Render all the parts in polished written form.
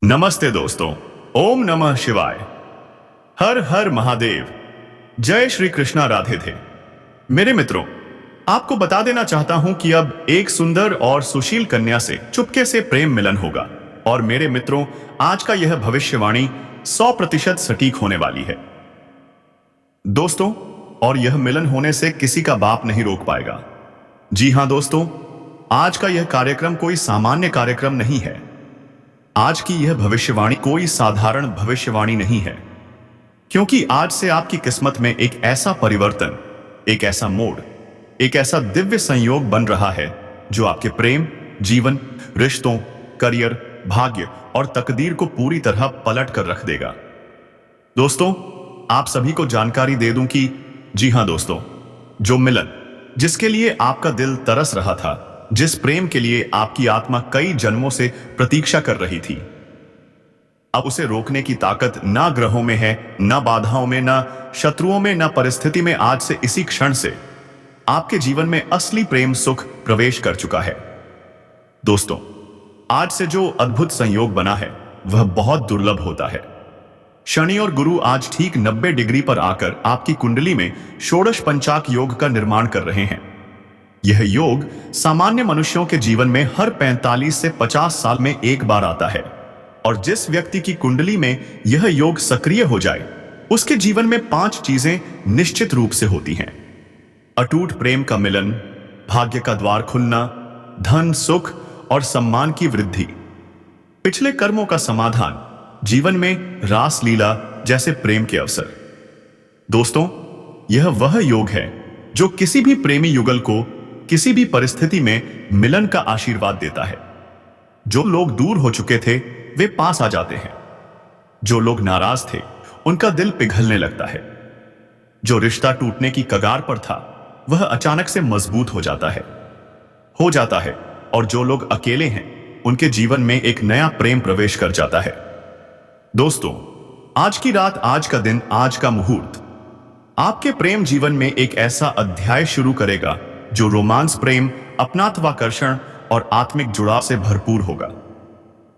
नमस्ते दोस्तों। ओम नमः शिवाय। हर हर महादेव। जय श्री कृष्णा राधे थे। मेरे मित्रों, आपको बता देना चाहता हूं कि अब एक सुंदर और सुशील कन्या से चुपके से प्रेम मिलन होगा। और मेरे मित्रों, आज का यह भविष्यवाणी 100% सटीक होने वाली है दोस्तों। और यह मिलन होने से किसी का बाप नहीं रोक पाएगा। जी हां दोस्तों, आज का यह कार्यक्रम कोई सामान्य कार्यक्रम नहीं है। आज की यह भविष्यवाणी कोई साधारण भविष्यवाणी नहीं है, क्योंकि आज से आपकी किस्मत में एक ऐसा परिवर्तन, एक ऐसा मोड़, एक ऐसा दिव्य संयोग बन रहा है जो आपके प्रेम, जीवन, रिश्तों, करियर, भाग्य और तकदीर को पूरी तरह पलट कर रख देगा। दोस्तों, आप सभी को जानकारी दे दूं कि जी हां दोस्तों, जो मिलन, जिसके लिए आपका दिल तरस रहा था, जिस प्रेम के लिए आपकी आत्मा कई जन्मों से प्रतीक्षा कर रही थी, अब उसे रोकने की ताकत ना ग्रहों में है, ना बाधाओं में, ना शत्रुओं में, ना परिस्थिति में। आज से इसी क्षण से आपके जीवन में असली प्रेम सुख प्रवेश कर चुका है। दोस्तों, आज से जो अद्भुत संयोग बना है वह बहुत दुर्लभ होता है। शनि और गुरु आज ठीक 90 डिग्री पर आकर आपकी कुंडली में षोडश पंचाक योग का निर्माण कर रहे हैं। यह योग सामान्य मनुष्यों के जीवन में हर 45 से 50 साल में एक बार आता है। और जिस व्यक्ति की कुंडली में यह योग सक्रिय हो जाए, उसके जीवन में 5 चीजें निश्चित रूप से होती हैं। अटूट प्रेम का मिलन, भाग्य का द्वार खुलना, धन, सुख और सम्मान की वृद्धि, पिछले कर्मों का समाधान, जीवन में रास लीला जैसे प्रेम के अवसर। दोस्तों, यह वह योग है जो किसी भी प्रेमी युगल को किसी भी परिस्थिति में मिलन का आशीर्वाद देता है। जो लोग दूर हो चुके थे वे पास आ जाते हैं। जो लोग नाराज थे उनका दिल पिघलने लगता है। जो रिश्ता टूटने की कगार पर था वह अचानक से मजबूत हो जाता है। और जो लोग अकेले हैं उनके जीवन में एक नया प्रेम प्रवेश कर जाता है। दोस्तों, आज की रात, आज का दिन, आज का मुहूर्त आपके प्रेम जीवन में एक ऐसा अध्याय शुरू करेगा जो रोमांस, प्रेम, अपनात्वाकर्षण और आत्मिक जुड़ाव से भरपूर होगा।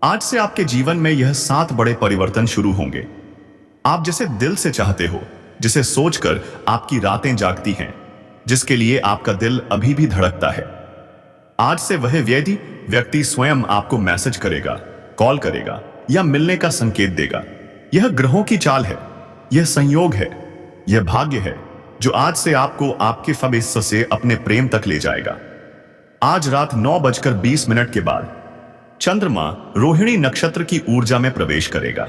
आज से आपके जीवन में यह 7 बड़े परिवर्तन शुरू होंगे। आप जिसे दिल से चाहते हो, जिसे सोचकर आपकी रातें जागती हैं, जिसके लिए आपका दिल अभी भी धड़कता है, आज से वह व्यक्ति स्वयं आपको मैसेज करेगा, कॉल करेगा या मिलने का संकेत देगा। यह ग्रहों की चाल है, यह संयोग है, यह भाग्य है जो आज से आपको आपके फबिस्स से अपने प्रेम तक ले जाएगा। आज रात 9:20 के बाद चंद्रमा रोहिणी नक्षत्र की ऊर्जा में प्रवेश करेगा।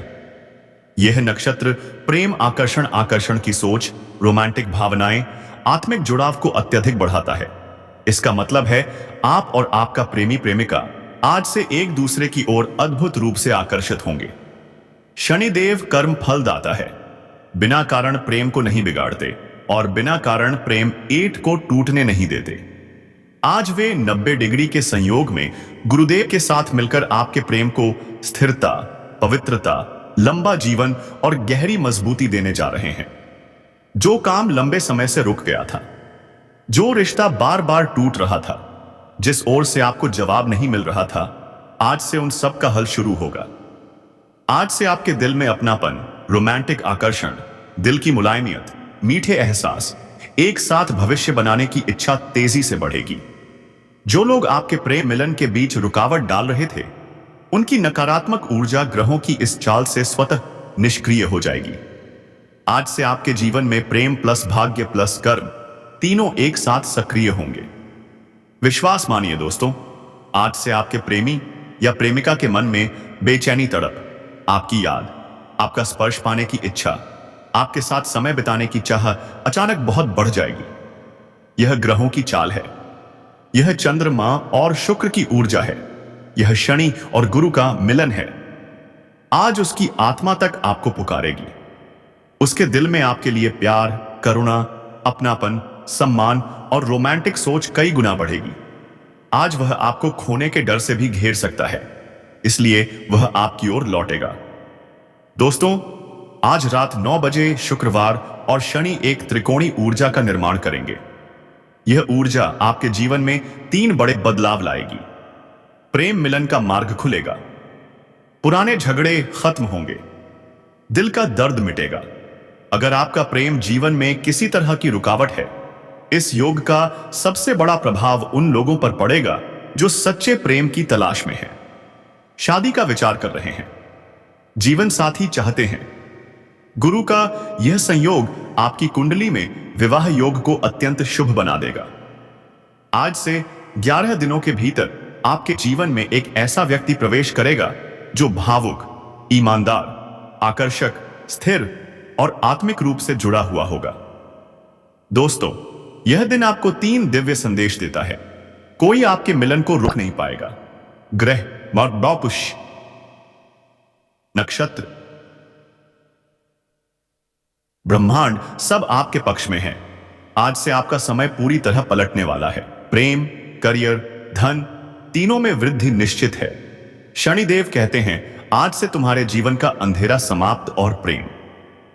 यह नक्षत्र प्रेम, आकर्षण की सोच, रोमांटिक भावनाएं, आत्मिक जुड़ाव को अत्यधिक बढ़ाता है। इसका मतलब है आप और आपका प्रेमी प्रेमिका आज से एक दूसरे की ओर अद्भुत रूप से आकर्षित होंगे। शनिदेव कर्म फलदाता है, बिना कारण प्रेम को नहीं बिगाड़ते और बिना कारण प्रेम ईंट को टूटने नहीं देते। आज वे 90 डिग्री के संयोग में गुरुदेव के साथ मिलकर आपके प्रेम को स्थिरता, पवित्रता, लंबा जीवन और गहरी मजबूती देने जा रहे हैं। जो काम लंबे समय से रुक गया था, जो रिश्ता बार बार टूट रहा था, जिस ओर से आपको जवाब नहीं मिल रहा था, आज से उन सब का हल शुरू होगा। आज से आपके दिल में अपनापन, रोमांटिक आकर्षण, दिल की मुलायमियत, मीठे एहसास, एक साथ भविष्य बनाने की इच्छा तेजी से बढ़ेगी। जो लोग आपके प्रेम मिलन के बीच रुकावट डाल रहे थे, उनकी नकारात्मक ऊर्जा ग्रहों की इस चाल से स्वतः निष्क्रिय हो जाएगी। आज से आपके जीवन में प्रेम प्लस भाग्य प्लस कर्म तीनों एक साथ सक्रिय होंगे। विश्वास मानिए दोस्तों, आज से आपके प्रेमी या प्रेमिका के मन में बेचैनी, तड़प, आपकी याद, आपका स्पर्श पाने की इच्छा, आपके साथ समय बिताने की चाह अचानक बहुत बढ़ जाएगी। यह ग्रहों की चाल है, यह चंद्रमा और शुक्र की ऊर्जा है, यह शनि और गुरु का मिलन है। आज उसकी आत्मा तक आपको पुकारेगी। उसके दिल में आपके लिए प्यार, करुणा, अपनापन, सम्मान और रोमांटिक सोच कई गुना बढ़ेगी। आज वह आपको खोने के डर से भी घेर सकता है, इसलिए वह आपकी ओर लौटेगा। दोस्तों, आज रात 9 बजे शुक्रवार और शनि एक त्रिकोणी ऊर्जा का निर्माण करेंगे। यह ऊर्जा आपके जीवन में 3 बड़े बदलाव लाएगी। प्रेम मिलन का मार्ग खुलेगा, पुराने झगड़े खत्म होंगे, दिल का दर्द मिटेगा। अगर आपका प्रेम जीवन में किसी तरह की रुकावट है, इस योग का सबसे बड़ा प्रभाव उन लोगों पर पड़ेगा जो सच्चे प्रेम की तलाश में हैं, शादी का विचार कर रहे हैं, जीवन साथी चाहते हैं। गुरु का यह संयोग आपकी कुंडली में विवाह योग को अत्यंत शुभ बना देगा। आज से 11 दिनों के भीतर आपके जीवन में एक ऐसा व्यक्ति प्रवेश करेगा जो भावुक, ईमानदार, आकर्षक, स्थिर और आत्मिक रूप से जुड़ा हुआ होगा। दोस्तों, यह दिन आपको 3 दिव्य संदेश देता है। कोई आपके मिलन को रोक नहीं पाएगा। ग्रह पुष्य नक्षत्र, ब्रह्मांड सब आपके पक्ष में है। आज से आपका समय पूरी तरह पलटने वाला है। प्रेम, करियर, धन तीनों में वृद्धि निश्चित है। शनिदेव कहते हैं, आज से तुम्हारे जीवन का अंधेरा समाप्त और प्रेम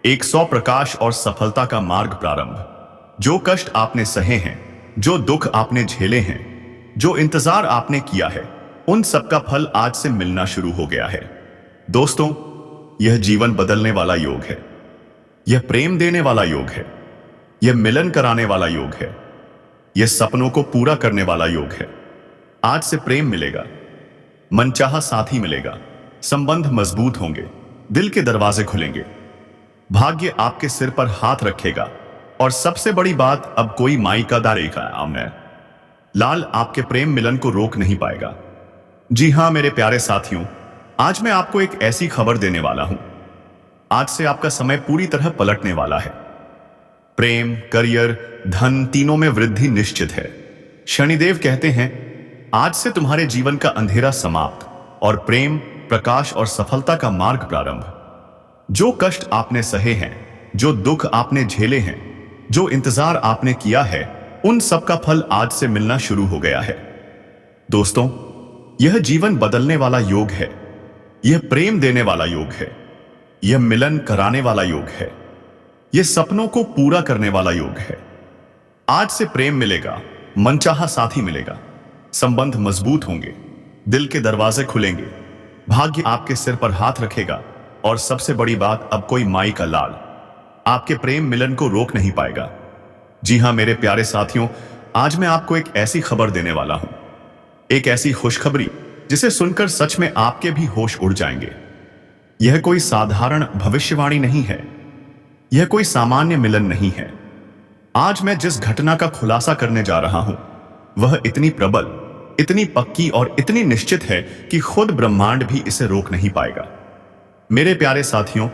100 प्रकाश और सफलता का मार्ग प्रारंभ। जो कष्ट आपने सहे हैं, जो दुख आपने झेले हैं, जो इंतजार आपने किया है, उन सब का फल आज से मिलना शुरू हो गया है। दोस्तों, यह जीवन बदलने वाला योग है। यह प्रेम देने वाला योग है। यह मिलन कराने वाला योग है। यह सपनों को पूरा करने वाला योग है। आज से प्रेम मिलेगा, मनचाहा साथी मिलेगा, संबंध मजबूत होंगे, दिल के दरवाजे खुलेंगे, भाग्य आपके सिर पर हाथ रखेगा और सबसे बड़ी बात, अब कोई माई का दारेगा लाल आपके प्रेम मिलन को रोक नहीं पाएगा। जी हां मेरे प्यारे साथियों, आज मैं आपको एक ऐसी खबर देने वाला हूं। आज से आपका समय पूरी तरह पलटने वाला है। प्रेम, करियर, धन तीनों में वृद्धि निश्चित है। शनिदेव कहते हैं, आज से तुम्हारे जीवन का अंधेरा समाप्त और प्रेम, प्रकाश और सफलता का मार्ग प्रारंभ। जो कष्ट आपने सहे हैं, जो दुख आपने झेले हैं, जो इंतजार आपने किया है, उन सब का फल आज से मिलना शुरू हो गया है। दोस्तों, यह जीवन बदलने वाला योग है। यह प्रेम देने वाला योग है। यह मिलन कराने वाला योग है। यह सपनों को पूरा करने वाला योग है। आज से प्रेम मिलेगा, मनचाहा साथी मिलेगा, संबंध मजबूत होंगे, दिल के दरवाजे खुलेंगे, भाग्य आपके सिर पर हाथ रखेगा और सबसे बड़ी बात, अब कोई माई का लाल आपके प्रेम मिलन को रोक नहीं पाएगा। जी हां मेरे प्यारे साथियों, आज मैं आपको एक ऐसी खबर देने वाला हूं, एक ऐसी खुशखबरी जिसे सुनकर सच में आपके भी होश उड़ जाएंगे। यह कोई साधारण भविष्यवाणी नहीं है। यह कोई सामान्य मिलन नहीं है। आज मैं जिस घटना का खुलासा करने जा रहा हूं, वह इतनी प्रबल, इतनी पक्की और इतनी निश्चित है कि खुद ब्रह्मांड भी इसे रोक नहीं पाएगा। मेरे प्यारे साथियों,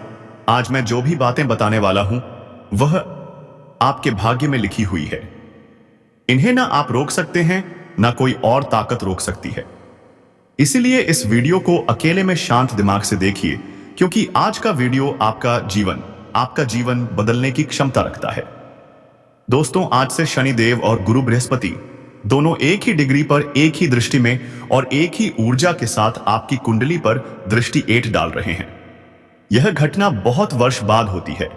आज मैं जो भी बातें बताने वाला हूं, वह आपके भाग्य में लिखी हुई है। इन्हें ना आप रोक सकते हैं, ना कोई और ताकत रोक सकती है। इसीलिए इस वीडियो को अकेले में शांत दिमाग से देखिए, क्योंकि आज का वीडियो आपका जीवन बदलने की क्षमता रखता है। दोस्तों, आज से शनिदेव और गुरु बृहस्पति दोनों एक ही डिग्री पर, एक ही दृष्टि में और एक ही ऊर्जा के साथ आपकी कुंडली पर दृष्टि एट डाल रहे हैं। यह घटना बहुत वर्ष बाद होती है।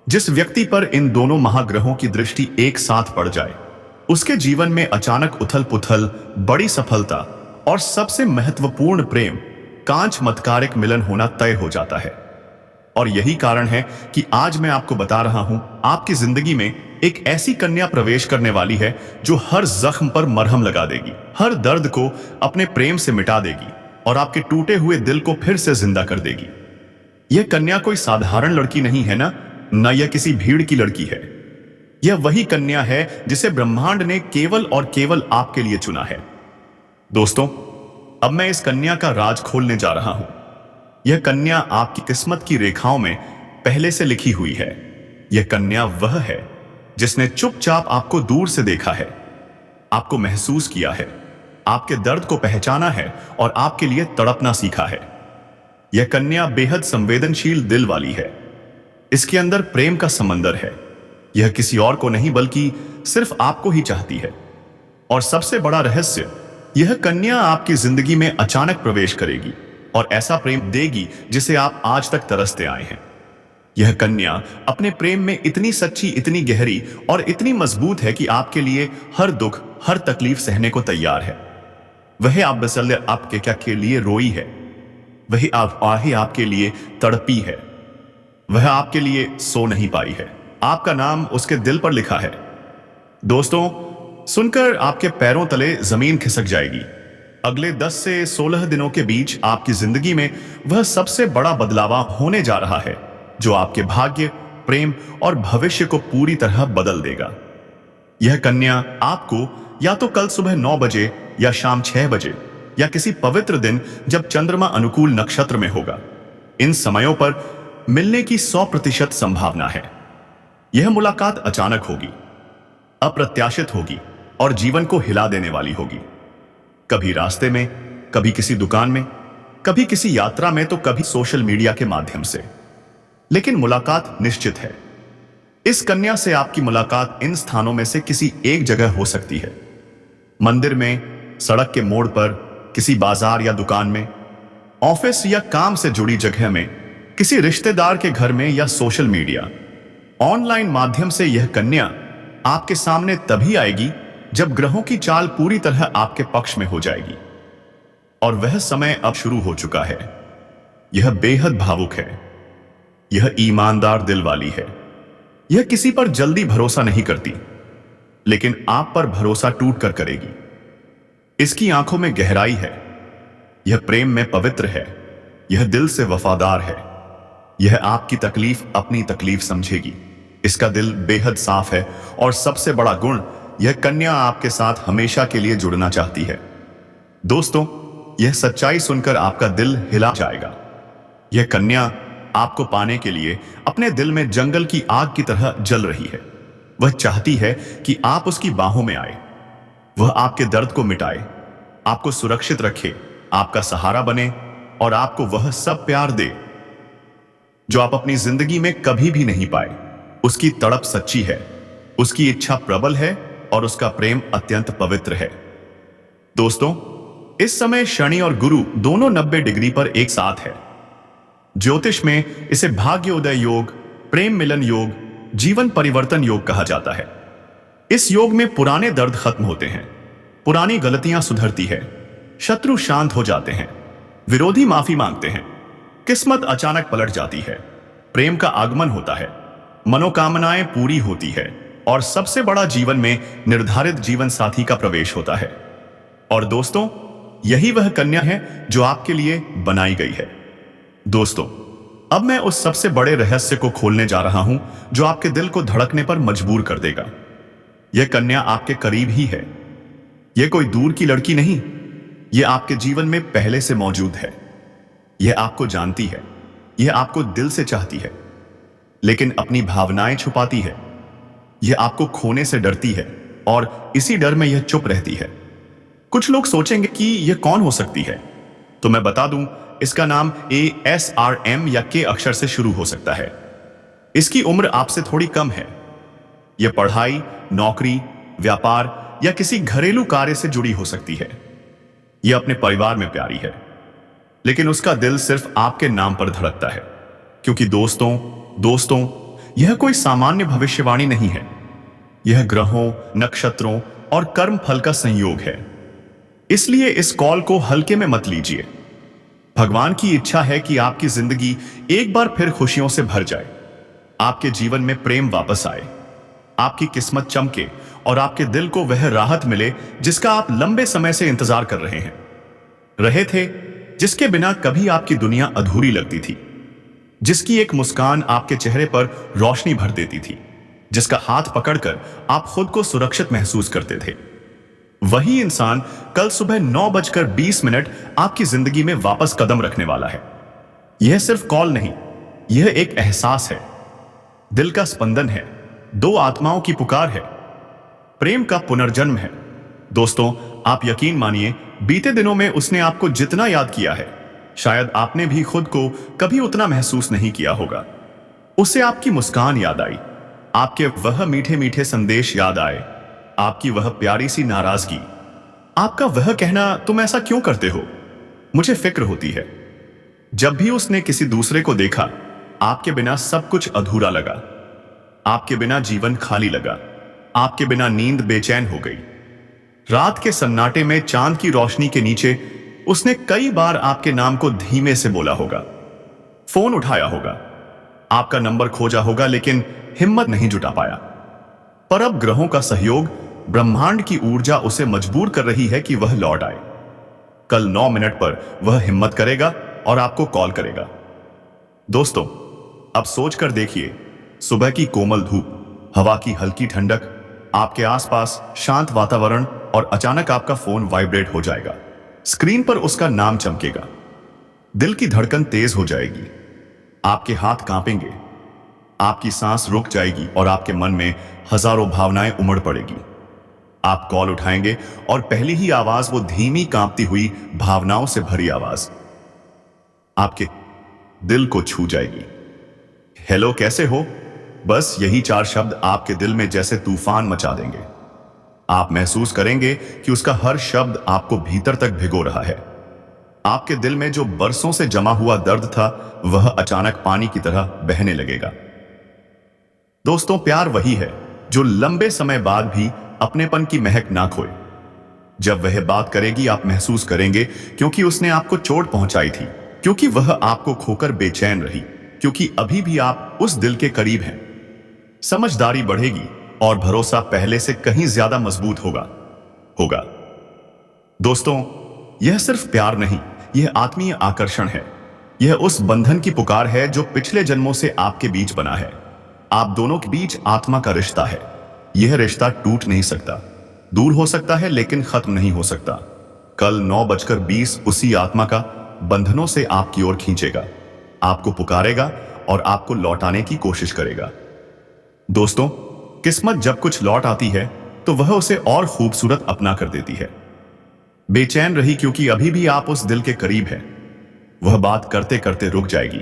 जिस व्यक्ति पर इन दोनों महाग्रहों की दृष्टि एक साथ पड़ जाए, उसके जीवन में अचानक उथल पुथल, बड़ी सफलता और सबसे महत्वपूर्ण प्रेम, कांच चमत्कारिक मिलन होना तय हो जाता है। और यही कारण है कि आज मैं आपको बता रहा हूं, आपकी जिंदगी में एक ऐसी कन्या प्रवेश करने वाली है जो हर जख्म पर मरहम लगा देगी, हर दर्द को अपने प्रेम से मिटा देगी और आपके टूटे हुए दिल को फिर से जिंदा कर देगी। यह कन्या कोई साधारण लड़की नहीं है ना यह किसी भीड़ की लड़की है। यह वही कन्या है जिसे ब्रह्मांड ने केवल और केवल आपके लिए चुना है। दोस्तों, अब मैं इस कन्या का राज खोलने जा रहा हूं। यह कन्या आपकी किस्मत की रेखाओं में पहले से लिखी हुई है। यह कन्या वह है जिसने चुपचाप आपको दूर से देखा है, आपको महसूस किया है, आपके दर्द को पहचाना है और आपके लिए तड़पना सीखा है। यह कन्या बेहद संवेदनशील दिल वाली है। इसके अंदर प्रेम का समंदर है। यह किसी और को नहीं बल्कि सिर्फ आपको ही चाहती है। और सबसे बड़ा रहस्य, यह कन्या आपकी जिंदगी में अचानक प्रवेश करेगी और ऐसा प्रेम देगी जिसे आप आज तक तरसते आए हैं। यह कन्या अपने प्रेम में इतनी सच्ची, इतनी गहरी और इतनी मजबूत है कि आपके लिए हर दुख, हर तकलीफ सहने को तैयार है। वह आप बसल्य आपके क्या के लिए रोई है, वही आही आपके लिए तड़पी है। वह आपके लिए सो नहीं पाई है। आपका नाम उसके दिल पर लिखा है। दोस्तों, सुनकर आपके पैरों तले जमीन खिसक जाएगी। अगले 10 से 16 दिनों के बीच आपकी जिंदगी में वह सबसे बड़ा बदलाव होने जा रहा है जो आपके भाग्य, प्रेम और भविष्य को पूरी तरह बदल देगा। यह कन्या आपको या तो कल सुबह 9 बजे या शाम 6 बजे या किसी पवित्र दिन जब चंद्रमा अनुकूल नक्षत्र में होगा, इन समयों पर मिलने की 100% संभावना है। यह मुलाकात अचानक होगी, अप्रत्याशित होगी और जीवन को हिला देने वाली होगी। कभी रास्ते में, कभी किसी दुकान में, कभी किसी यात्रा में, तो कभी सोशल मीडिया के माध्यम से, लेकिन मुलाकात निश्चित है। इस कन्या से आपकी मुलाकात इन स्थानों में से किसी एक जगह हो सकती है। मंदिर में, सड़क के मोड़ पर, किसी बाजार या दुकान में, ऑफिस या काम से जुड़ी जगह में, किसी रिश्तेदार के घर में या सोशल मीडिया, ऑनलाइन माध्यम से यह कन्या आपके सामने तभी आएगी जब ग्रहों की चाल पूरी तरह आपके पक्ष में हो जाएगी। और वह समय अब शुरू हो चुका है। यह बेहद भावुक है। यह ईमानदार दिल वाली है। यह किसी पर जल्दी भरोसा नहीं करती, लेकिन आप पर भरोसा टूट कर करेगी। इसकी आंखों में गहराई है। यह प्रेम में पवित्र है। यह दिल से वफादार है। यह आपकी तकलीफ अपनी तकलीफ समझेगी। इसका दिल बेहद साफ है और सबसे बड़ा गुण, यह कन्या आपके साथ हमेशा के लिए जुड़ना चाहती है। दोस्तों, यह सच्चाई सुनकर आपका दिल हिला जाएगा। यह कन्या आपको पाने के लिए अपने दिल में जंगल की आग की तरह जल रही है। वह चाहती है कि आप उसकी बाहों में आए। वह आपके दर्द को मिटाए, आपको सुरक्षित रखे, आपका सहारा बने और आपको वह सब प्यार दे जो आप अपनी जिंदगी में कभी भी नहीं पाए। उसकी तड़प सच्ची है, उसकी इच्छा प्रबल है और उसका प्रेम अत्यंत पवित्र है। दोस्तों, इस समय शनि और गुरु दोनों 90 डिग्री पर एक साथ है। ज्योतिष में इसे भाग्योदय योग, प्रेम मिलन योग, जीवन परिवर्तन योग कहा जाता है। इस योग में पुराने दर्द खत्म होते हैं, पुरानी गलतियां सुधरती है, शत्रु शांत हो जाते हैं, विरोधी माफी मांगते हैं, किस्मत अचानक पलट जाती है, प्रेम का आगमन होता है, मनोकामनाएं पूरी होती है और सबसे बड़ा जीवन में निर्धारित जीवन साथी का प्रवेश होता है। और दोस्तों, यही वह कन्या है जो आपके लिए बनाई गई है। दोस्तों, अब मैं उस सबसे बड़े रहस्य को खोलने जा रहा हूं जो आपके दिल को धड़कने पर मजबूर कर देगा। यह कन्या आपके करीब ही है। यह कोई दूर की लड़की नहीं, यह आपके जीवन में पहले से मौजूद है। यह आपको जानती है, यह आपको दिल से चाहती है, लेकिन अपनी भावनाएं छुपाती है। यह आपको खोने से डरती है और इसी डर में यह चुप रहती है। कुछ लोग सोचेंगे कि यह कौन हो सकती है, तो मैं बता दूं, इसका नाम ASRM या के अक्षर से शुरू हो सकता है। इसकी उम्र आपसे थोड़ी कम है। यह पढ़ाई, नौकरी, व्यापार या किसी घरेलू कार्य से जुड़ी हो सकती है। यह अपने परिवार में प्यारी है, लेकिन उसका दिल सिर्फ आपके नाम पर धड़कता है। क्योंकि दोस्तों, यह कोई सामान्य भविष्यवाणी नहीं है। यह ग्रहों, नक्षत्रों और कर्म फल का संयोग है। इसलिए इस कॉल को हल्के में मत लीजिए। भगवान की इच्छा है कि आपकी जिंदगी एक बार फिर खुशियों से भर जाए, आपके जीवन में प्रेम वापस आए, आपकी किस्मत चमके और आपके दिल को वह राहत मिले जिसका आप लंबे समय से इंतजार कर रहे थे, जिसके बिना कभी आपकी दुनिया अधूरी लगती थी, जिसकी एक मुस्कान आपके चेहरे पर रोशनी भर देती थी, जिसका हाथ पकड़कर आप खुद को सुरक्षित महसूस करते थे। वही इंसान कल सुबह 9:20 आपकी जिंदगी में वापस कदम रखने वाला है। यह सिर्फ कॉल नहीं, यह एक एहसास है, दिल का स्पंदन है, दो आत्माओं की पुकार है, प्रेम का पुनर्जन्म है। दोस्तों, आप यकीन मानिए, बीते दिनों में उसने आपको जितना याद किया है, शायद आपने भी खुद को कभी उतना महसूस नहीं किया होगा। उसे आपकी मुस्कान याद आई, आपके वह मीठे मीठे संदेश याद आए, आपकी वह प्यारी सी नाराजगी, आपका वह कहना, तुम ऐसा क्यों करते हो, मुझे फिक्र होती है। जब भी उसने किसी दूसरे को देखा, आपके बिना सब कुछ अधूरा लगा, आपके बिना जीवन खाली लगा, आपके बिना नींद बेचैन हो गई। रात के सन्नाटे में चांद की रोशनी के नीचे उसने कई बार आपके नाम को धीमे से बोला होगा, फोन उठाया होगा, आपका नंबर खोजा होगा, लेकिन हिम्मत नहीं जुटा पाया। पर अब ग्रहों का सहयोग, ब्रह्मांड की ऊर्जा उसे मजबूर कर रही है कि वह लौट आए। कल 9 मिनट पर वह हिम्मत करेगा और आपको कॉल करेगा। दोस्तों, अब सोचकर देखिए, सुबह की कोमल धूप, हवा की हल्की ठंडक, आपके आसपास शांत वातावरण, और अचानक आपका फोन वाइब्रेट हो जाएगा। स्क्रीन पर उसका नाम चमकेगा। दिल की धड़कन तेज हो जाएगी, आपके हाथ कांपेंगे, आपकी सांस रुक जाएगी और आपके मन में हजारों भावनाएं उमड़ पड़ेगी। आप कॉल उठाएंगे और पहली ही आवाज वो धीमी कांपती हुई भावनाओं से भरी आवाज आपके दिल को छू जाएगी। हेलो, कैसे हो? बस यही 4 शब्द आपके दिल में जैसे तूफान मचा देंगे। आप महसूस करेंगे कि उसका हर शब्द आपको भीतर तक भिगो रहा है। आपके दिल में जो बरसों से जमा हुआ दर्द था, वह अचानक पानी की तरह बहने लगेगा। दोस्तों, प्यार वही है जो लंबे समय बाद भी अपनेपन की महक ना खोए। जब वह बात करेगी, आप महसूस करेंगे क्योंकि उसने आपको चोट पहुंचाई थी, क्योंकि वह आपको खोकर बेचैन रही, क्योंकि अभी भी आप उस दिल के करीब हैं। समझदारी बढ़ेगी और भरोसा पहले से कहीं ज्यादा मजबूत होगा। दोस्तों, यह सिर्फ प्यार नहीं, यह आत्मीय आकर्षण है। यह उस बंधन की पुकार है जो पिछले जन्मों से आपके बीच बना है। आप दोनों के बीच आत्मा का रिश्ता है। यह रिश्ता टूट नहीं सकता, दूर हो सकता है लेकिन खत्म नहीं हो सकता। कल 9:20 उसी आत्मा का बंधनों से आपकी ओर खींचेगा, आपको पुकारेगा और आपको लौटाने की कोशिश करेगा। दोस्तों, किस्मत जब कुछ लौट आती है तो वह उसे और खूबसूरत अपना कर देती है। बेचैन रही क्योंकि अभी भी आप उस दिल के करीब हैं। वह बात करते करते रुक जाएगी,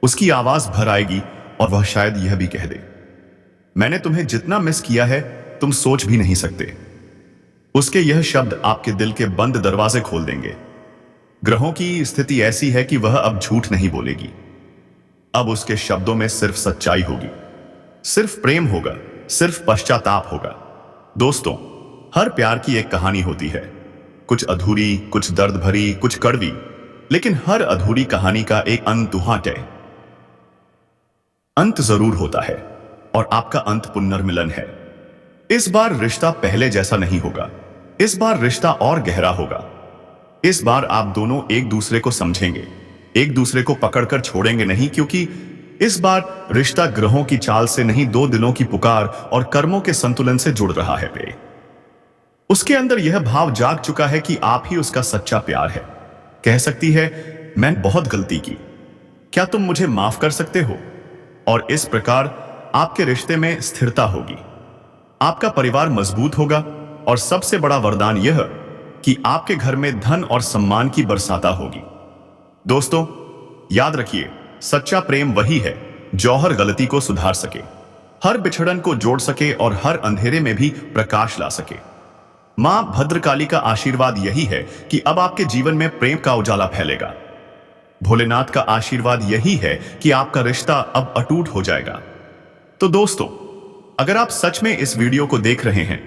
उसकी आवाज भर आएगी और वह शायद यह भी कह दे, मैंने तुम्हें जितना मिस किया है तुम सोच भी नहीं सकते। उसके यह शब्द आपके दिल के बंद दरवाजे खोल देंगे। ग्रहों की स्थिति ऐसी है कि वह अब झूठ नहीं बोलेगी। अब उसके शब्दों में सिर्फ सच्चाई होगी, सिर्फ प्रेम होगा, सिर्फ पश्चाताप होगा। दोस्तों, हर प्यार की एक कहानी होती है, कुछ अधूरी, कुछ दर्द भरी, कुछ कड़वी, लेकिन हर अधूरी कहानी का एक अंत जरूर होता है, और आपका अंत पुनर्मिलन है। इस बार रिश्ता पहले जैसा नहीं होगा, इस बार रिश्ता और गहरा होगा। इस बार आप दोनों एक दूसरे को समझेंगे, एक दूसरे को पकड़कर छोड़ेंगे नहीं, क्योंकि इस बार रिश्ता ग्रहों की चाल से नहीं, 2 दिलों की पुकार और कर्मों के संतुलन से जुड़ रहा है। उसके अंदर यह भाव जाग चुका है कि आप ही उसका सच्चा प्यार है। कह सकती है, मैंने बहुत गलती की, क्या तुम मुझे माफ कर सकते हो? और इस प्रकार आपके रिश्ते में स्थिरता होगी, आपका परिवार मजबूत होगा, और सबसे बड़ा वरदान यह कि आपके घर में धन और सम्मान की बरसाता होगी। दोस्तों, याद रखिए, सच्चा प्रेम वही है जो हर गलती को सुधार सके, हर बिछड़न को जोड़ सके और हर अंधेरे में भी प्रकाश ला सके। मां भद्रकाली का आशीर्वाद यही है कि अब आपके जीवन में प्रेम का उजाला फैलेगा। भोलेनाथ का आशीर्वाद यही है कि आपका रिश्ता अब अटूट हो जाएगा। तो दोस्तों, अगर आप सच में इस वीडियो को देख रहे हैं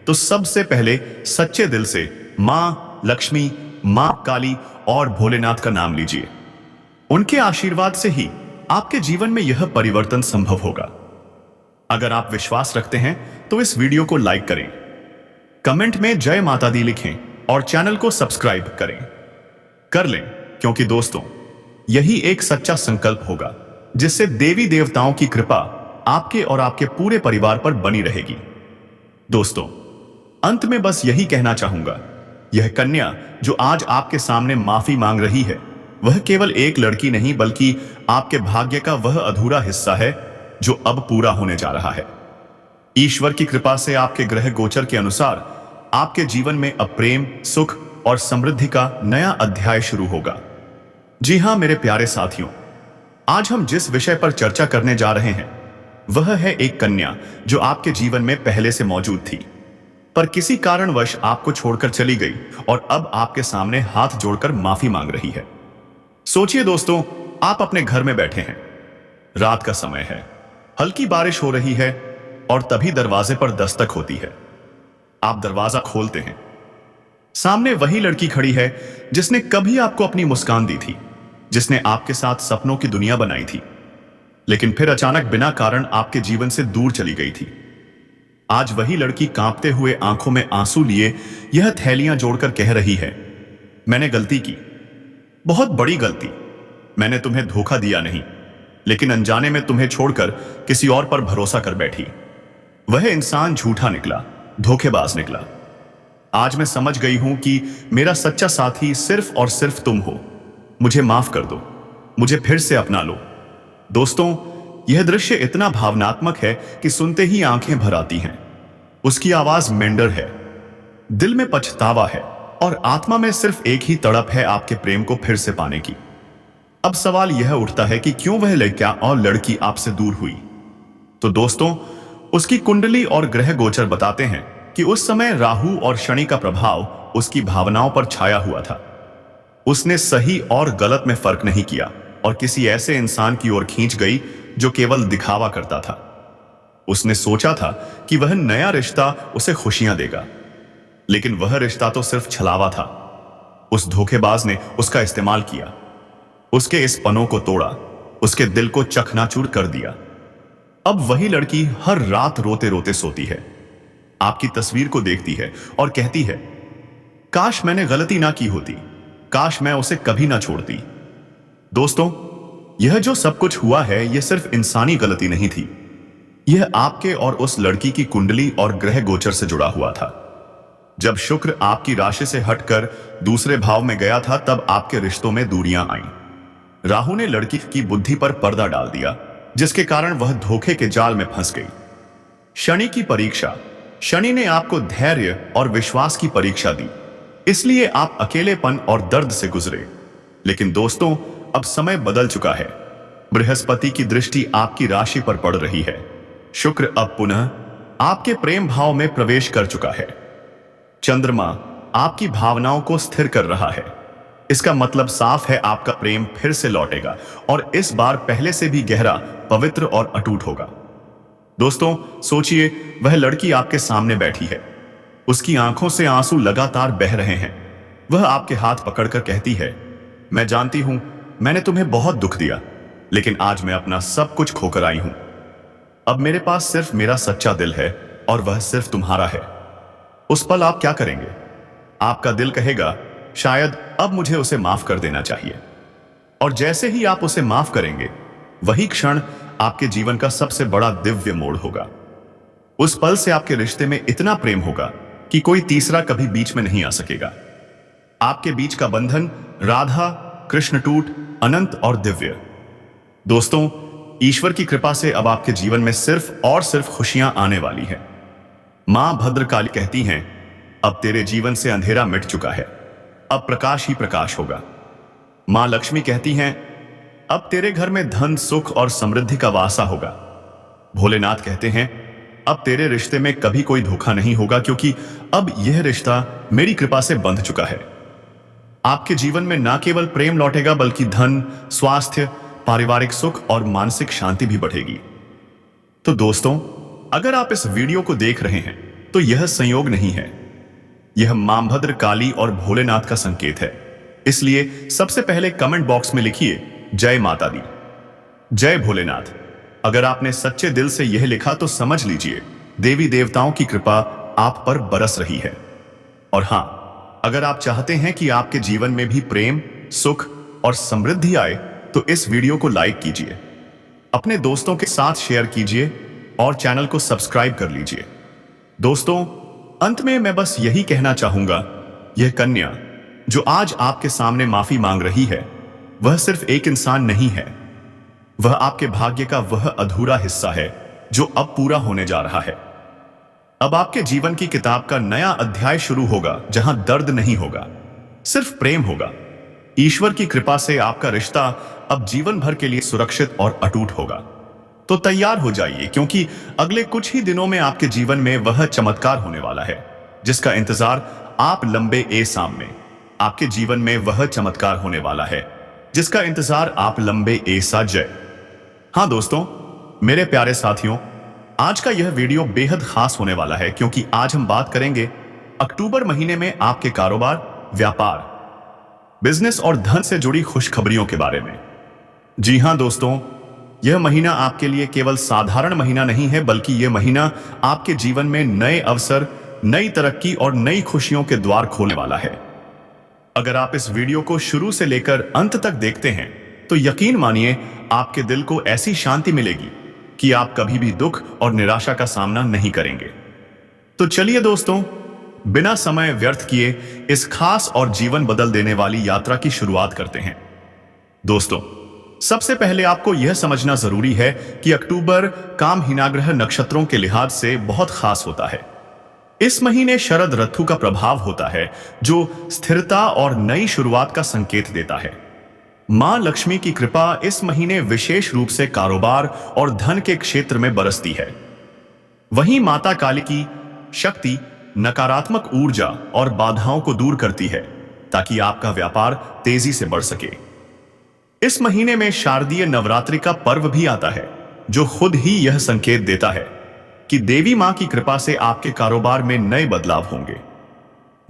तो सबसे पहले सच्चे दिल से मां लक्ष्मी, मां काली और भोलेनाथ का नाम लीजिए। उनके आशीर्वाद से ही आपके जीवन में यह परिवर्तन संभव होगा। अगर आप विश्वास रखते हैं तो इस वीडियो को लाइक करें, कमेंट में जय माता दी लिखें और चैनल को सब्सक्राइब कर लें, क्योंकि दोस्तों, यही एक सच्चा संकल्प होगा जिससे देवी देवताओं की कृपा आपके और आपके पूरे परिवार पर बनी रहेगी। दोस्तों, अंत में बस यही कहना चाहूंगा, यह कन्या जो आज आपके सामने माफी मांग रही है, वह केवल एक लड़की नहीं बल्कि आपके भाग्य का वह अधूरा हिस्सा है जो अब पूरा होने जा रहा है। ईश्वर की कृपा से आपके ग्रह गोचर के अनुसार आपके जीवन में अब प्रेम, सुख और समृद्धि का नया अध्याय शुरू होगा। जी हां मेरे प्यारे साथियों, आज हम जिस विषय पर चर्चा करने जा रहे हैं वह है एक कन्या जो आपके जीवन में पहले से मौजूद थी, पर किसी कारणवश आपको छोड़कर चली गई और अब आपके सामने हाथ जोड़कर माफी मांग रही है। सोचिए दोस्तों, आप अपने घर में बैठे हैं, रात का समय है, हल्की बारिश हो रही है और तभी दरवाजे पर दस्तक होती है। आप दरवाजा खोलते हैं, सामने वही लड़की खड़ी है जिसने कभी आपको अपनी मुस्कान दी थी, जिसने आपके साथ सपनों की दुनिया बनाई थी, लेकिन फिर अचानक बिना कारण आपके जीवन से दूर चली गई थी। आज वही लड़की कांपते हुए आंखों में आंसू लिए यह थैलियां जोड़कर कह रही है, मैंने गलती की, बहुत बड़ी गलती। मैंने तुम्हें धोखा दिया नहीं, लेकिन अनजाने में तुम्हें छोड़कर किसी और पर भरोसा कर बैठी। वह इंसान झूठा निकला, धोखेबाज निकला। आज मैं समझ गई हूं कि मेरा सच्चा साथी सिर्फ और सिर्फ तुम हो। मुझे माफ कर दो, मुझे फिर से अपना लो। दोस्तों, यह दृश्य इतना भावनात्मक है कि सुनते ही आंखें भर आती हैं। उसकी आवाज मेंढर है, दिल में पछतावा है और आत्मा में सिर्फ एक ही तड़प है आपके प्रेम को फिर से पाने की। अब सवाल यह उठता है कि क्यों वह लड़का और लड़की आपसे दूर हुई। तो दोस्तों, उसकी कुंडली और ग्रह गोचर बताते हैं कि उस समय राहु और शनि का प्रभाव उसकी भावनाओं पर छाया हुआ था। उसने सही और गलत में फर्क नहीं किया और किसी ऐसे इंसान की ओर खींच गई जो केवल दिखावा करता था। उसने सोचा था कि वह नया रिश्ता उसे खुशियां देगा, लेकिन वह रिश्ता तो सिर्फ छलावा था। उस धोखेबाज ने उसका इस्तेमाल किया, उसके इस पनों को तोड़ा, उसके दिल को चकनाचूर कर दिया। अब वही लड़की हर रात रोते रोते सोती है, आपकी तस्वीर को देखती है और कहती है, काश मैंने गलती ना की होती, काश मैं उसे कभी ना छोड़ती। दोस्तों, यह जो सब कुछ हुआ है, यह सिर्फ इंसानी गलती नहीं थी। यह आपके और उस लड़की की कुंडली और ग्रह गोचर से जुड़ा हुआ था। जब शुक्र आपकी राशि से हटकर दूसरे भाव में गया था, तब आपके रिश्तों में दूरियां आईं। राहु ने लड़की की बुद्धि पर पर्दा डाल दिया, जिसके कारण वह धोखे के जाल में फंस गई। शनि की परीक्षा, शनि ने आपको धैर्य और विश्वास की परीक्षा दी, इसलिए आप अकेलेपन और दर्द से गुजरे। लेकिन दोस्तों, अब समय बदल चुका है। बृहस्पति की दृष्टि आपकी राशि पर पड़ रही है। शुक्र अब पुनः आपके प्रेम भाव में प्रवेश कर चुका है। चंद्रमा आपकी भावनाओं को स्थिर कर रहा है। इसका मतलब साफ है, आपका प्रेम फिर से लौटेगा और इस बार पहले से भी गहरा, पवित्र और अटूट होगा। दोस्तों, सोचिए, वह लड़की आपके सामने बैठी है, उसकी आंखों से आंसू लगातार बह रहे हैं। वह आपके हाथ पकड़कर कहती है, मैं जानती हूं मैंने तुम्हें बहुत दुख दिया, लेकिन आज मैं अपना सब कुछ खोकर आई हूं। अब मेरे पास सिर्फ मेरा सच्चा दिल है और वह सिर्फ तुम्हारा है। उस पल आप क्या करेंगे? आपका दिल कहेगा, शायद अब मुझे उसे माफ कर देना चाहिए। और जैसे ही आप उसे माफ करेंगे, वही क्षण आपके जीवन का सबसे बड़ा दिव्य मोड़ होगा। उस पल से आपके रिश्ते में इतना प्रेम होगा कि कोई तीसरा कभी बीच में नहीं आ सकेगा। आपके बीच का बंधन राधा कृष्ण टूट अनंत और दिव्य। दोस्तों, ईश्वर की कृपा से अब आपके जीवन में सिर्फ और सिर्फ खुशियां आने वाली है। मां भद्रकाली कहती हैं, अब तेरे जीवन से अंधेरा मिट चुका है, अब प्रकाश ही प्रकाश होगा। मां लक्ष्मी कहती हैं, अब तेरे घर में धन, सुख और समृद्धि का वासा होगा। भोलेनाथ कहते हैं, अब तेरे रिश्ते में कभी कोई धोखा नहीं होगा, क्योंकि अब यह रिश्ता मेरी कृपा से बंध चुका है। आपके जीवन में ना केवल प्रेम लौटेगा, बल्कि धन, स्वास्थ्य, पारिवारिक सुख और मानसिक शांति भी बढ़ेगी। तो दोस्तों, अगर आप इस वीडियो को देख रहे हैं, तो यह संयोग नहीं है, यह मां भद्र काली और भोलेनाथ का संकेत है। इसलिए सबसे पहले कमेंट बॉक्स में लिखिए, जय माता दी, जय भोलेनाथ। अगर आपने सच्चे दिल से यह लिखा तो समझ लीजिए, देवी देवताओं की कृपा आप पर बरस रही है। और हां, अगर आप चाहते हैं कि आपके जीवन में भी प्रेम, सुख और समृद्धि आए, तो इस वीडियो को लाइक कीजिए, अपने दोस्तों के साथ शेयर कीजिए और चैनल को सब्सक्राइब कर लीजिए। दोस्तों, अंत में मैं बस यही कहना चाहूंगा, यह कन्या जो आज आपके सामने माफी मांग रही है, वह सिर्फ एक इंसान नहीं है, वह आपके भाग्य का वह अधूरा हिस्सा है जो अब पूरा होने जा रहा है। अब आपके जीवन की किताब का नया अध्याय शुरू होगा, जहां दर्द नहीं होगा, सिर्फ प्रेम होगा। ईश्वर की कृपा से आपका रिश्ता अब जीवन भर के लिए सुरक्षित और अटूट होगा। तो तैयार हो जाइए, क्योंकि अगले कुछ ही दिनों में आपके जीवन में वह चमत्कार होने वाला है जिसका इंतजार आप लंबे ए साम में आपके जीवन में वह चमत्कार होने वाला है जिसका इंतजार आप लंबे ए सा जय। हाँ दोस्तों, मेरे प्यारे साथियों, आज का यह वीडियो बेहद खास होने वाला है, क्योंकि आज हम बात करेंगे अक्टूबर महीने में आपके कारोबार, व्यापार, बिजनेस और धन से जुड़ी खुशखबरियों के बारे में। जी हां दोस्तों, यह महीना आपके लिए केवल साधारण महीना नहीं है, बल्कि यह महीना आपके जीवन में नए अवसर, नई तरक्की और नई खुशियों के द्वार खोलने वाला है। अगर आप इस वीडियो को शुरू से लेकर अंत तक देखते हैं तो यकीन मानिए आपके दिल को ऐसी शांति मिलेगी कि आप कभी भी दुख और निराशा का सामना नहीं करेंगे। तो चलिए दोस्तों, बिना समय व्यर्थ किए इस खास और जीवन बदल देने वाली यात्रा की शुरुआत करते हैं। दोस्तों, सबसे पहले आपको यह समझना जरूरी है कि अक्टूबर काम हीनाग्रह नक्षत्रों के लिहाज से बहुत खास होता है। इस महीने शरद ऋतु का प्रभाव होता है, जो स्थिरता और नई शुरुआत का संकेत देता है। मां लक्ष्मी की कृपा इस महीने विशेष रूप से कारोबार और धन के क्षेत्र में बरसती है। वहीं माता काली की शक्ति नकारात्मक ऊर्जा और बाधाओं को दूर करती है, ताकि आपका व्यापार तेजी से बढ़ सके। इस महीने में शारदीय नवरात्रि का पर्व भी आता है, जो खुद ही यह संकेत देता है कि देवी मां की कृपा से आपके कारोबार में नए बदलाव होंगे।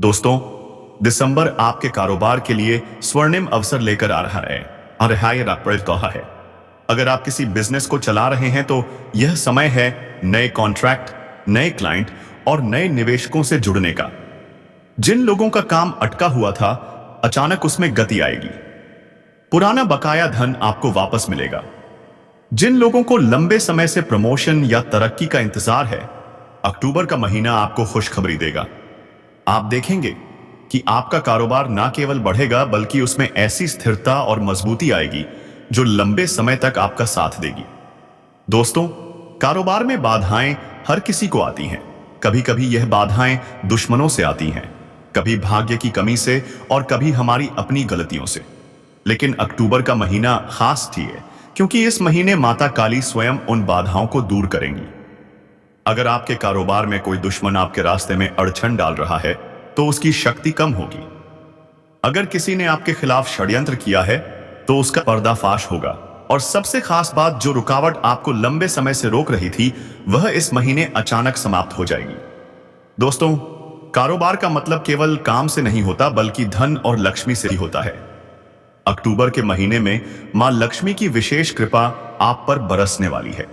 दोस्तों, दिसंबर आपके कारोबार के लिए स्वर्णिम अवसर लेकर आ रहा है और कहा है। अगर आप किसी बिजनेस को चला रहे हैं तो यह समय है नए कॉन्ट्रैक्ट, नए क्लाइंट और नए निवेशकों से जुड़ने का। जिन लोगों का काम अटका हुआ था, अचानक उसमें गति आएगी। पुराना बकाया धन आपको वापस मिलेगा। जिन लोगों को लंबे समय से प्रमोशन या तरक्की का इंतजार है, अक्टूबर का महीना आपको खुशखबरी देगा। आप देखेंगे कि आपका कारोबार न केवल बढ़ेगा, बल्कि उसमें ऐसी स्थिरता और मजबूती आएगी जो लंबे समय तक आपका साथ देगी। दोस्तों, कारोबार में बाधाएं हर किसी को आती हैं। कभी कभी यह बाधाएं दुश्मनों से आती हैं, कभी भाग्य की कमी से और कभी हमारी अपनी गलतियों से। लेकिन अक्टूबर का महीना खास है, क्योंकि इस महीने माता काली स्वयं उन बाधाओं को दूर करेंगी। अगर आपके कारोबार में कोई दुश्मन आपके रास्ते में अड़चन डाल रहा है, तो उसकी शक्ति कम होगी। अगर किसी ने आपके खिलाफ षड्यंत्र किया है, तो उसका पर्दाफाश होगा। और सबसे खास बात, जो रुकावट आपको लंबे समय से रोक रही थी, वह इस महीने अचानक समाप्त हो जाएगी। दोस्तों, कारोबार का मतलब केवल काम से नहीं होता, बल्कि धन और लक्ष्मी से ही होता है। अक्टूबर के महीने में मां लक्ष्मी की विशेष कृपा आप पर बरसने वाली है।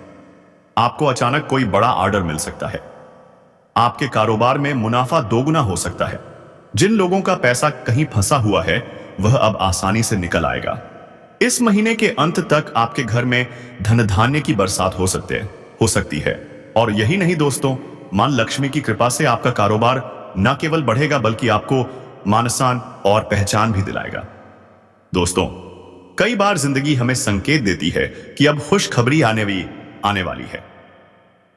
आपको अचानक कोई बड़ा ऑर्डर मिल सकता है। आपके कारोबार में मुनाफा दोगुना हो सकता है। जिन लोगों का पैसा कहीं फंसा हुआ है, वह अब आसानी से निकल आएगा। इस महीने के अंत तक आपके घर में धन धान्य की बरसात हो सकती है। और यही नहीं दोस्तों, मां लक्ष्मी की कृपा से आपका कारोबार न केवल बढ़ेगा, बल्कि आपको मान-सम्मान और पहचान भी दिलाएगा। दोस्तों, कई बार जिंदगी हमें संकेत देती है कि अब खुशखबरी आने वाली है।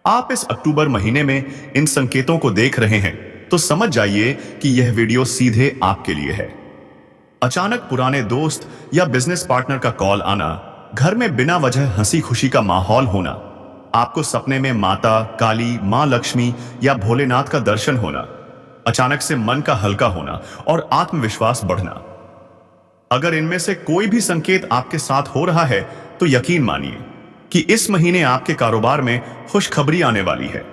आप इस अक्टूबर महीने में इन संकेतों को देख रहे हैं, तो समझ जाइए कि यह वीडियो सीधे आपके लिए है। अचानक पुराने दोस्त या बिजनेस पार्टनर का कॉल आना, घर में बिना वजह हंसी खुशी का माहौल होना, आपको सपने में माता काली, मां लक्ष्मी या भोलेनाथ का दर्शन होना, अचानक से मन का हल्का होना और आत्मविश्वास बढ़ना। अगर इनमें से कोई भी संकेत आपके साथ हो रहा है, तो यकीन मानिए कि इस महीने आपके कारोबार में खुशखबरी आने वाली है।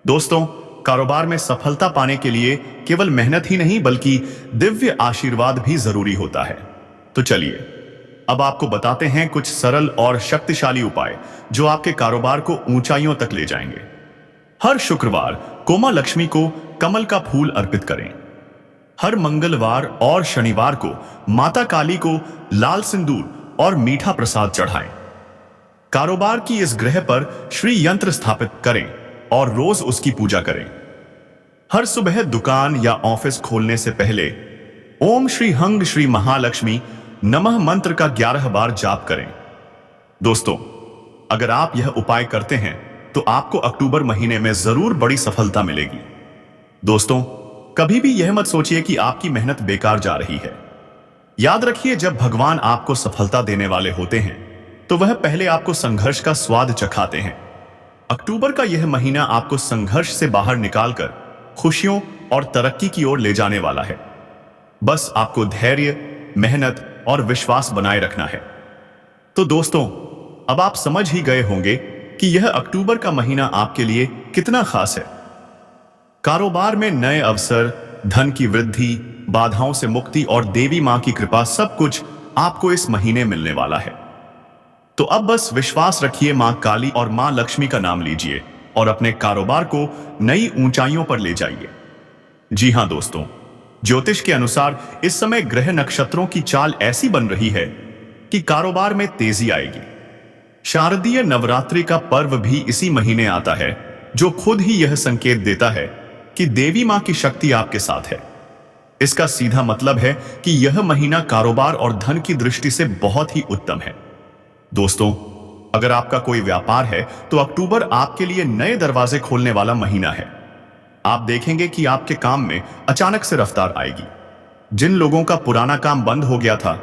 दोस्तों, कारोबार में सफलता पाने के लिए केवल मेहनत ही नहीं, बल्कि दिव्य आशीर्वाद भी जरूरी होता है। तो चलिए, अब आपको बताते हैं कुछ सरल और शक्तिशाली उपाय जो आपके कारोबार को ऊंचाइयों तक ले जाएंगे। हर शुक्रवार को मां लक्ष्मी को कमल का फूल अर्पित करें। हर मंगलवार और शनिवार को माता काली को लाल सिंदूर और मीठा प्रसाद चढ़ाएं। कारोबार की इस ग्रह पर श्री यंत्र स्थापित करें और रोज उसकी पूजा करें। हर सुबह दुकान या ऑफिस खोलने से पहले ओम श्री हंग श्री महालक्ष्मी नमः मंत्र का 11 बार जाप करें। दोस्तों, अगर आप यह उपाय करते हैं, तो आपको अक्टूबर महीने में जरूर बड़ी सफलता मिलेगी। दोस्तों, कभी भी यह मत सोचिए कि आपकी मेहनत बेकार जा रही है। याद रखिए, जब भगवान आपको सफलता देने वाले होते हैं, तो वह पहले आपको संघर्ष का स्वाद चखाते हैं। अक्टूबर का यह महीना आपको संघर्ष से बाहर निकालकर खुशियों और तरक्की की ओर ले जाने वाला है। बस आपको धैर्य, मेहनत और विश्वास बनाए रखना है। तो दोस्तों, अब आप समझ ही गए होंगे कि यह अक्टूबर का महीना आपके लिए कितना खास है। कारोबार में नए अवसर, धन की वृद्धि, बाधाओं से मुक्ति और देवी मां की कृपा सब कुछ आपको इस महीने मिलने वाला है। तो अब बस विश्वास रखिए, मां काली और मां लक्ष्मी का नाम लीजिए और अपने कारोबार को नई ऊंचाइयों पर ले जाइए। जी हां दोस्तों, ज्योतिष के अनुसार इस समय ग्रह नक्षत्रों की चाल ऐसी बन रही है कि कारोबार में तेजी आएगी। शारदीय नवरात्रि का पर्व भी इसी महीने आता है, जो खुद ही यह संकेत देता है कि देवी मां की शक्ति आपके साथ है। इसका सीधा मतलब है कि यह महीना कारोबार और धन की दृष्टि से बहुत ही उत्तम है। दोस्तों, अगर आपका कोई व्यापार है तो अक्टूबर आपके लिए नए दरवाजे खोलने वाला महीना है। आप देखेंगे कि आपके काम में अचानक से रफ्तार आएगी। जिन लोगों का पुराना काम बंद हो गया था,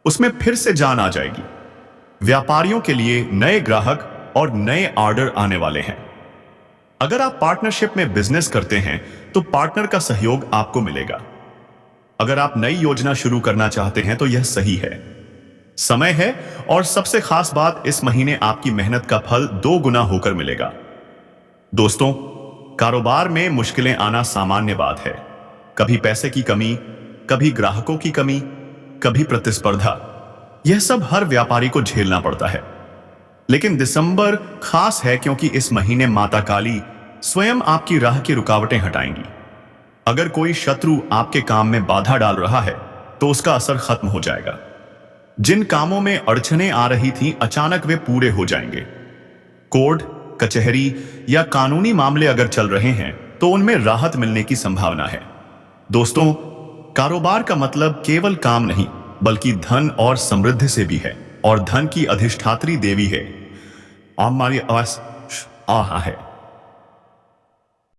उसमें फिर से जान आ जाएगी। व्यापारियों के लिए नए ग्राहक और नए ऑर्डर आने वाले हैं। अगर आप पार्टनरशिप में बिजनेस करते हैं तो पार्टनर का सहयोग आपको मिलेगा। अगर आप नई योजना शुरू करना चाहते हैं तो यह सही है, समय है। और सबसे खास बात, इस महीने आपकी मेहनत का फल 2 गुना होकर मिलेगा। दोस्तों, कारोबार में मुश्किलें आना सामान्य बात है। कभी पैसे की कमी, कभी ग्राहकों की कमी, कभी प्रतिस्पर्धा, यह सब हर व्यापारी को झेलना पड़ता है। लेकिन दिसंबर खास है क्योंकि इस महीने माता काली स्वयं आपकी राह की रुकावटें हटाएंगी। अगर कोई शत्रु आपके काम में बाधा डाल रहा है तो उसका असर खत्म हो जाएगा। जिन कामों में अड़चनें आ रही थीं, अचानक वे पूरे हो जाएंगे। कोर्ट कचहरी या कानूनी मामले अगर चल रहे हैं तो उनमें राहत मिलने की संभावना है। दोस्तों, कारोबार का मतलब केवल काम नहीं बल्कि धन और समृद्धि से भी है, और धन की अधिष्ठात्री देवी है। हमारी आवाज आ है।